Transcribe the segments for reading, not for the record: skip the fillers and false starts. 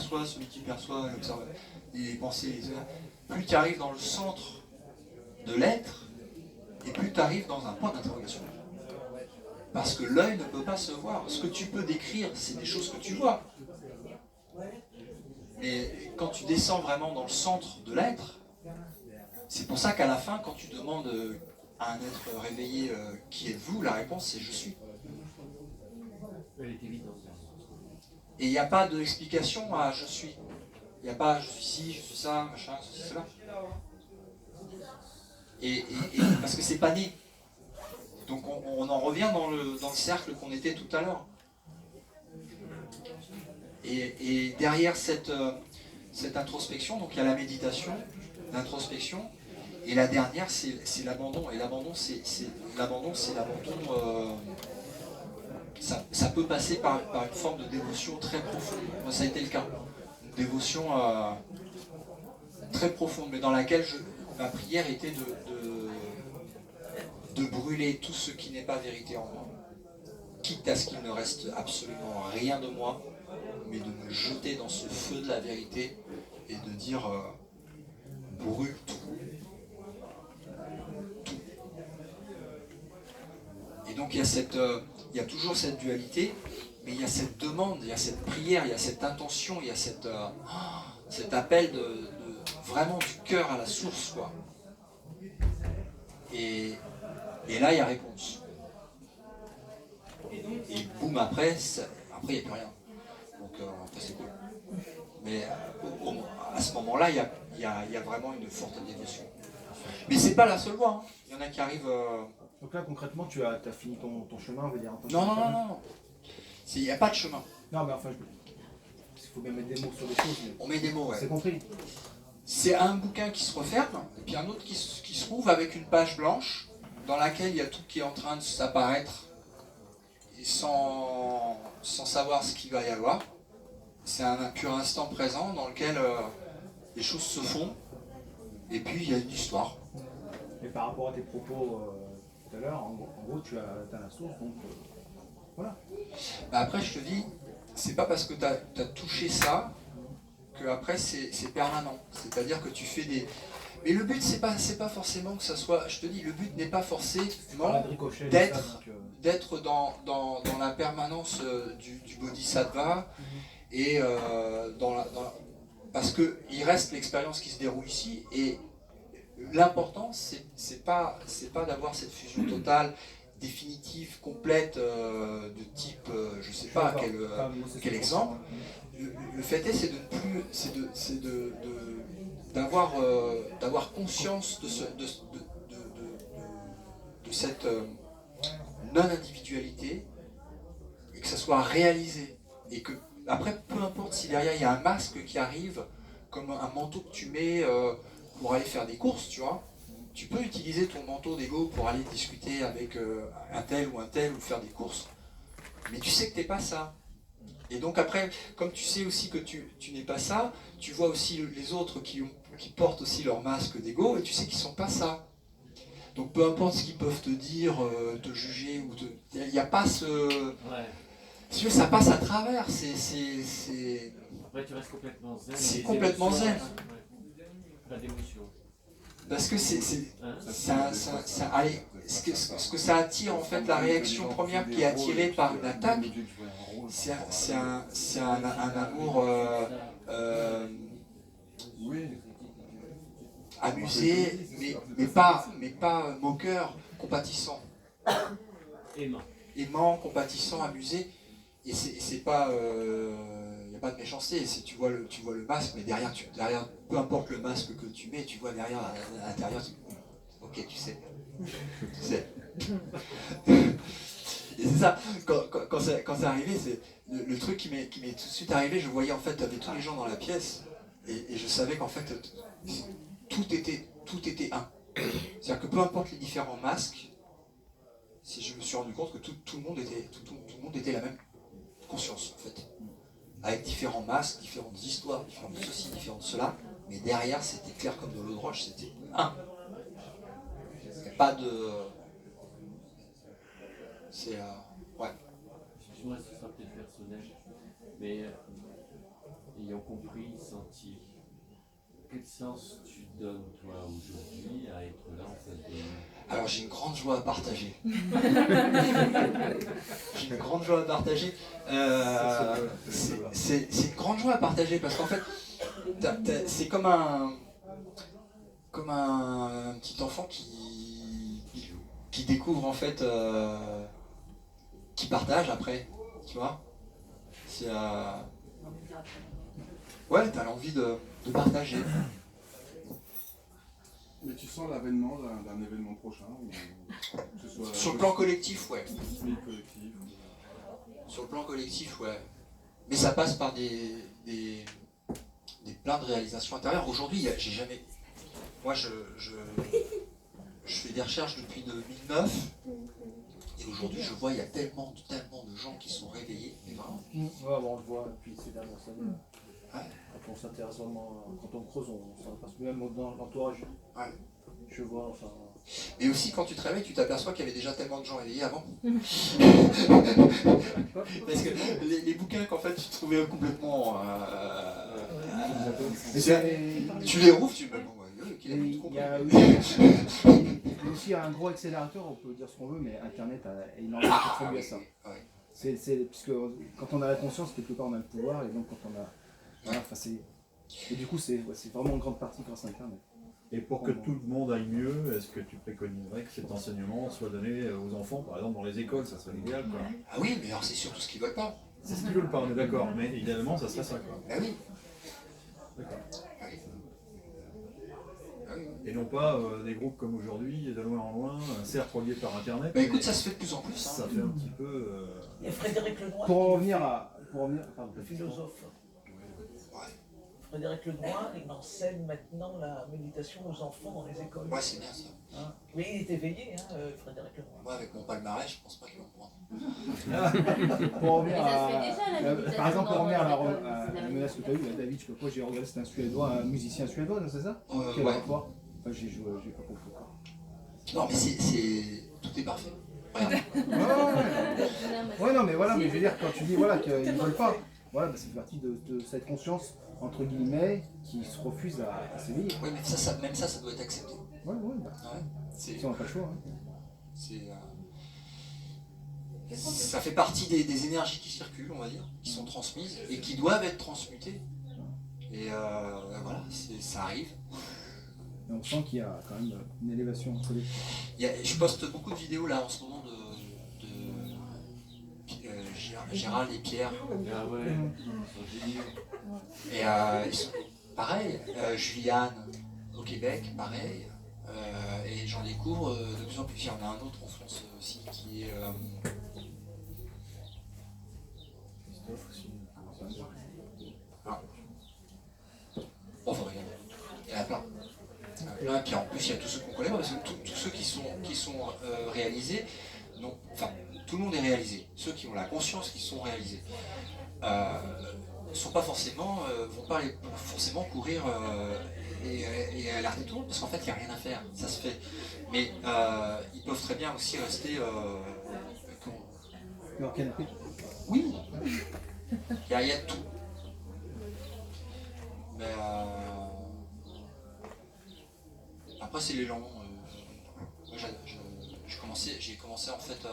perçoit, celui qui perçoit, observe les pensées, plus tu arrives dans le centre de l'être, et plus tu arrives dans un point d'interrogation. Parce que l'œil ne peut pas se voir. Ce que tu peux décrire, c'est des choses que tu vois. Mais quand tu descends vraiment dans le centre de l'être, c'est pour ça qu'à la fin, quand tu demandes à un être réveillé qui êtes-vous, la réponse c'est je suis. Et il n'y a pas d'explication à je suis. Il n'y a pas je suis ci, je suis ça, machin, ceci, cela. Et parce que c'est pas né. Donc on en revient dans le cercle qu'on était tout à l'heure. Et derrière cette introspection, donc il y a la méditation, l'introspection, et la dernière c'est l'abandon. Et l'abandon c'est l'abandon. Ça peut passer par une forme de dévotion très profonde. Moi ça a été le cas. Une dévotion très profonde, mais dans laquelle ma prière était de brûler tout ce qui n'est pas vérité en moi. Quitte à ce qu'il ne reste absolument rien de moi, mais de me jeter dans ce feu de la vérité et de dire brûle tout. Tout. Et donc il y a toujours cette dualité, mais il y a cette demande, il y a cette prière, il y a cette intention, il y a cet appel de vraiment du cœur à la source, quoi. Et là il y a réponse. Et boum, après il n'y a plus rien. Donc après c'est cool. Mais à ce moment-là, il y a vraiment une forte dévotion. Mais c'est pas la seule voie. Hein. Il y en a qui arrivent. Donc là, concrètement, tu as fini ton chemin, on va dire. Non. Il n'y a pas de chemin. Non, mais enfin, il faut bien mettre des mots sur les choses. Mais... On met des mots, ouais. C'est compris. C'est un bouquin qui se referme, et puis un autre qui se rouvre avec une page blanche, dans laquelle il y a tout qui est en train de s'apparaître, sans savoir ce qu'il va y avoir. C'est un pur instant présent dans lequel les choses se font, et puis il y a une histoire. Et par rapport à tes propos tout à l'heure, en gros, tu as la source, donc voilà. Bah après, je te dis, c'est pas parce que tu as touché ça que après c'est permanent. C'est-à-dire que tu fais des. Mais le but, c'est pas forcément que ça soit. Je te dis, le but n'est pas forcément d'être dans la permanence du bodhisattva et parce qu'il reste l'expérience qui se déroule ici et l'important c'est pas d'avoir cette fusion totale définitive, complète, de type, je sais pas quel exemple. Le fait est, c'est d'avoir conscience de cette non-individualité et que ça soit réalisé. Et que, après, peu importe si derrière il y a un masque qui arrive, comme un manteau que tu mets pour aller faire des courses, tu vois. Tu peux utiliser ton manteau d'ego pour aller discuter avec un tel ou faire des courses, mais tu sais que t'es pas ça. Et donc après, comme tu sais aussi que tu n'es pas ça, tu vois aussi les autres qui portent aussi leur masque d'ego, et tu sais qu'ils sont pas ça. Donc peu importe ce qu'ils peuvent te dire, te juger, il n'y a pas ce... Ouais. Si tu veux, ça passe à travers, Après tu restes complètement zen. C'est complètement zen. Ouais. Pas d'émotion. Parce que allez, ce que ça attire, en fait, la réaction première qui est attirée par une attaque, c'est un amour amusé, mais pas moqueur, compatissant. Aimant, compatissant, amusé. Et c'est pas... il n'y a pas de méchanceté. Tu vois le masque, mais derrière, peu importe le masque que tu mets, tu vois derrière, à l'intérieur, ok, tu sais. Tu sais. Et c'est ça, quand c'est arrivé, c'est le truc qui m'est tout de suite arrivé, je voyais en fait, avec tous les gens dans la pièce, et je savais qu'en fait, tout était un. C'est-à-dire que peu importe les différents masques, si je me suis rendu compte que tout le monde était la même conscience, en fait. Avec différents masques, différentes histoires, différentes ceci, différentes cela, mais derrière, c'était clair comme de l'eau de roche, c'était un. Il n'y a pas de... C'est... ouais. Excuse-moi, ce sera peut-être personnel, mais ayant compris, senti, quel sens tu donnes, toi, aujourd'hui, à être là en face de nous? Alors j'ai une grande joie à partager. J'ai une grande joie à partager. C'est une grande joie à partager parce qu'en fait, c'est comme un petit enfant qui découvre en fait, qui partage après, tu vois. C'est ouais, t'as l'envie de partager. Mais tu sens l'avènement d'un événement prochain que ce soit Sur le plan collectif, ouais. collectif. Sur le plan collectif, ouais. Mais ça passe par des plein de réalisations intérieures. Aujourd'hui, j'ai jamais. Moi, je fais des recherches depuis 2009. Et aujourd'hui, je vois, il y a tellement de gens qui sont réveillés. Mais vraiment. Ouais, bon, on le voit depuis ces dernières années. Ouais. Quand on s'intéresse vraiment, quand on creuse, on s'en passe même dans l'entourage. Ouais. Je vois, enfin. Et aussi, quand tu te réveilles, tu t'aperçois qu'il y avait déjà tellement de gens réveillés avant. Parce que les bouquins qu'en fait tu trouvais complètement. Tu les rouvres, tu me dis, bon, Il y a aussi un gros accélérateur, on peut dire ce qu'on veut, mais Internet a énormément contribué à ça. Puisque quand on a la conscience, quelque part on a le pouvoir, et donc quand on a. Voilà, et du coup, c'est vraiment une grande partie grâce à Internet. Et pour que tout le monde aille mieux, est-ce que tu préconiserais que cet enseignement soit donné aux enfants, par exemple dans les écoles, ça serait l'idéal, quoi? Ah oui, mais alors c'est surtout ce qu'ils veulent pas. C'est ce qu'ils veulent pas, on est d'accord, mais idéalement ça serait ça, quoi. Ah oui. D'accord. Ah oui. Ah oui. Et non pas des groupes comme aujourd'hui, de loin en loin, certes reliés par Internet. Bah écoute, ça se fait de plus en plus. Ça fait un petit peu. Il y a Frédéric Lenoir, Pour en revenir pardon, le philosophe. Ouais, Frédéric Lenoir, il enseigne maintenant la méditation aux enfants dans les écoles. ouais, c'est bien ça. Hein, mais il est éveillé, Frédéric Lenoir. Moi, avec mon palmarès, je pense pas qu'ils vont me prendre. Pour en revenir Mais ça se fait déjà, la méditation par exemple, pour dans revenir à les la écoles, c'est la menace que tu as eue, David, je sais pas quoi, j'ai regardé, c'était un Suédois, un musicien suédois, non, c'est ça? Quel Ouais. rapport? Enfin, j'ai pas compris. Non, mais tout est parfait. Regarde. Ouais, non, mais voilà, mais je veux dire, quand tu dis voilà, qu'ils ne veulent pas, voilà, bah, c'est partie de cette conscience, entre guillemets, qui se refuse à s'éveiller. Oui, mais même ça doit être accepté. Ouais, bah, Ouais. si on n'a pas le choix. Hein. Ça fait partie des énergies qui circulent, on va dire, qui sont transmises et qui doivent être transmutées. Et voilà, ça arrive. Et on sent qu'il y a quand même une élévation collective. Je poste beaucoup de vidéos là en ce moment de Gérald et Pierre. Ah ouais, ils sont géniaux. Et ils sont pareil, Juliane au Québec, pareil. Et j'en découvre de plus en plus. Il y en a un autre en France aussi qui est. Bon, enfin, il y en a plein. Et puis en plus, il y a tous ceux qu'on connaît, parce que tous ceux qui sont réalisés, non, enfin, tout le monde est réalisé. Ceux qui ont la conscience qu'ils sont réalisés. Sont pas forcément, vont pas forcément courir et alerter tout le monde, parce qu'en fait, il n'y a rien à faire, ça se fait. Mais ils peuvent très bien aussi rester. Leur canapé. Oui, il y a tout. Mais après, c'est l'élan. Moi, j'ai commencé en fait.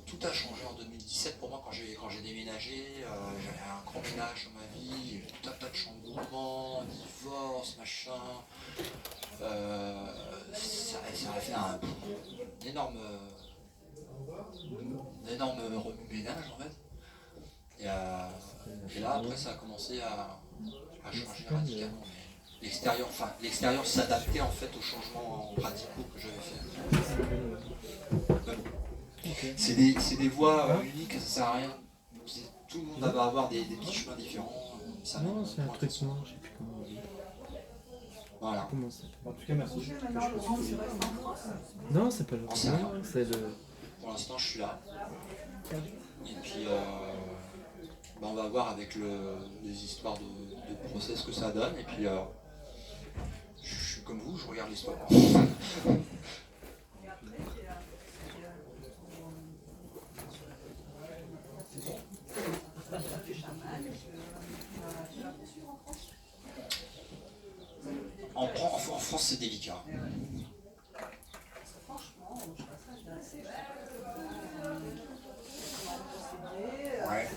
Tout a changé en 2017 pour moi quand j'ai déménagé. J'avais un grand ménage dans ma vie, il y avait tout un tas de changements, divorce, machin. Ça a fait un énorme remue-ménage en fait. Et là après ça a commencé à changer radicalement. L'extérieur s'adaptait en fait aux changements radicaux que j'avais fait. C'est des voies uniques, ça sert à rien. Tout le monde va avoir des petits chemins différents. Non, c'est un truc noir, je sais plus comment on dit. Voilà. Comment ça? En tout cas, merci. Non, c'est pas le On sait rien. c'est le. Pour l'instant, je suis là. Et puis, on va voir avec les histoires de process que ça donne. Et puis, je suis comme vous, je regarde l'histoire. En France, c'est délicat. Ouais.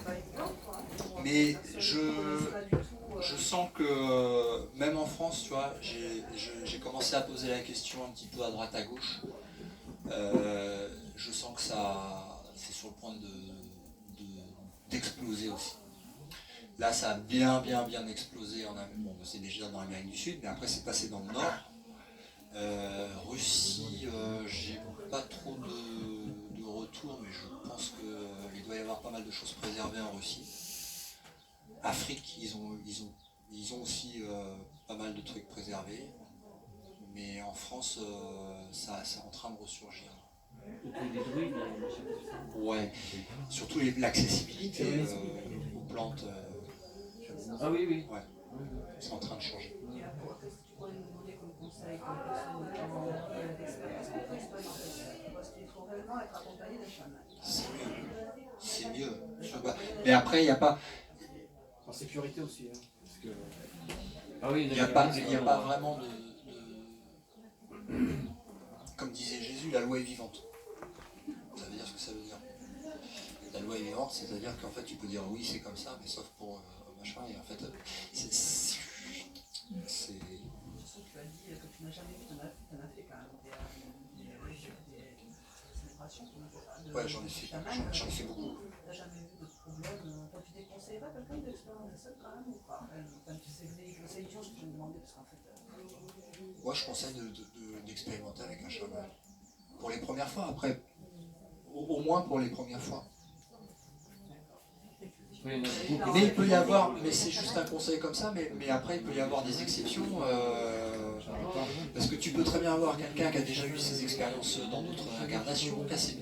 Mais je sens que même en France, tu vois, j'ai commencé à poser la question un petit peu à droite à gauche. Je sens que c'est sur le point d'exploser aussi. Là, ça a bien explosé en Amérique. Bon, c'est déjà dans l'Amérique du Sud, mais après c'est passé dans le Nord. Russie, j'ai pas trop de retour, mais je pense qu'il doit y avoir pas mal de choses préservées en Russie. Afrique, ils ont aussi pas mal de trucs préservés, mais en France, ça est en train de ressurgir. Ouais, surtout l'accessibilité aux plantes. Ah oui, oui. Ouais, c'est en train de changer. C'est mieux. Mais après, il n'y a pas. En sécurité aussi. Hein, parce que... Ah oui, il n'y a pas vraiment de. Comme disait Jésus, la loi est vivante. Ça veut dire ce que ça veut dire. La loi est vivante, c'est-à-dire qu'en fait tu peux dire oui c'est comme ça, mais sauf pour machin, et en fait c'est... Tu as dit que tu n'as jamais vu, tu en as fait quand même des célébrations. Ouais, j'en ai fait beaucoup. Tu n'as jamais vu de problème. Tu déconseillerais quelqu'un d'expérimenter ça quand même ou pas? C'est idiot ce que tu me demandais parce qu'en fait. Moi je conseille d'expérimenter avec un chaman. Pour les premières fois, après, au moins pour les premières fois. Mais il peut y avoir, mais c'est juste un conseil comme ça, mais après il peut y avoir des exceptions, parce que tu peux très bien avoir quelqu'un qui a déjà eu ses expériences dans d'autres incarnations, comme disait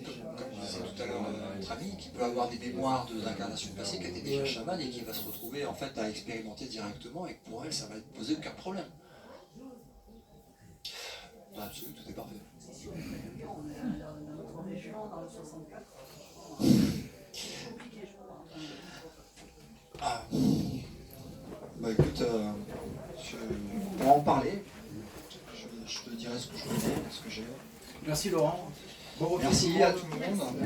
tout à l'heure notre ami, qui peut avoir des mémoires d'incarnations passées, qui était déjà chaman et qui va se retrouver en fait à expérimenter directement, et que pour elle ça va ne poser aucun problème. Dans l'absolu, tout est parfait. Si on est dans notre région, dans le 64, c'est compliqué, je crois. Ah. Bah écoute, on va en parler. Je te dirai ce que je connais, ce que j'ai. Merci Laurent. Bon retour. Merci à tout le monde.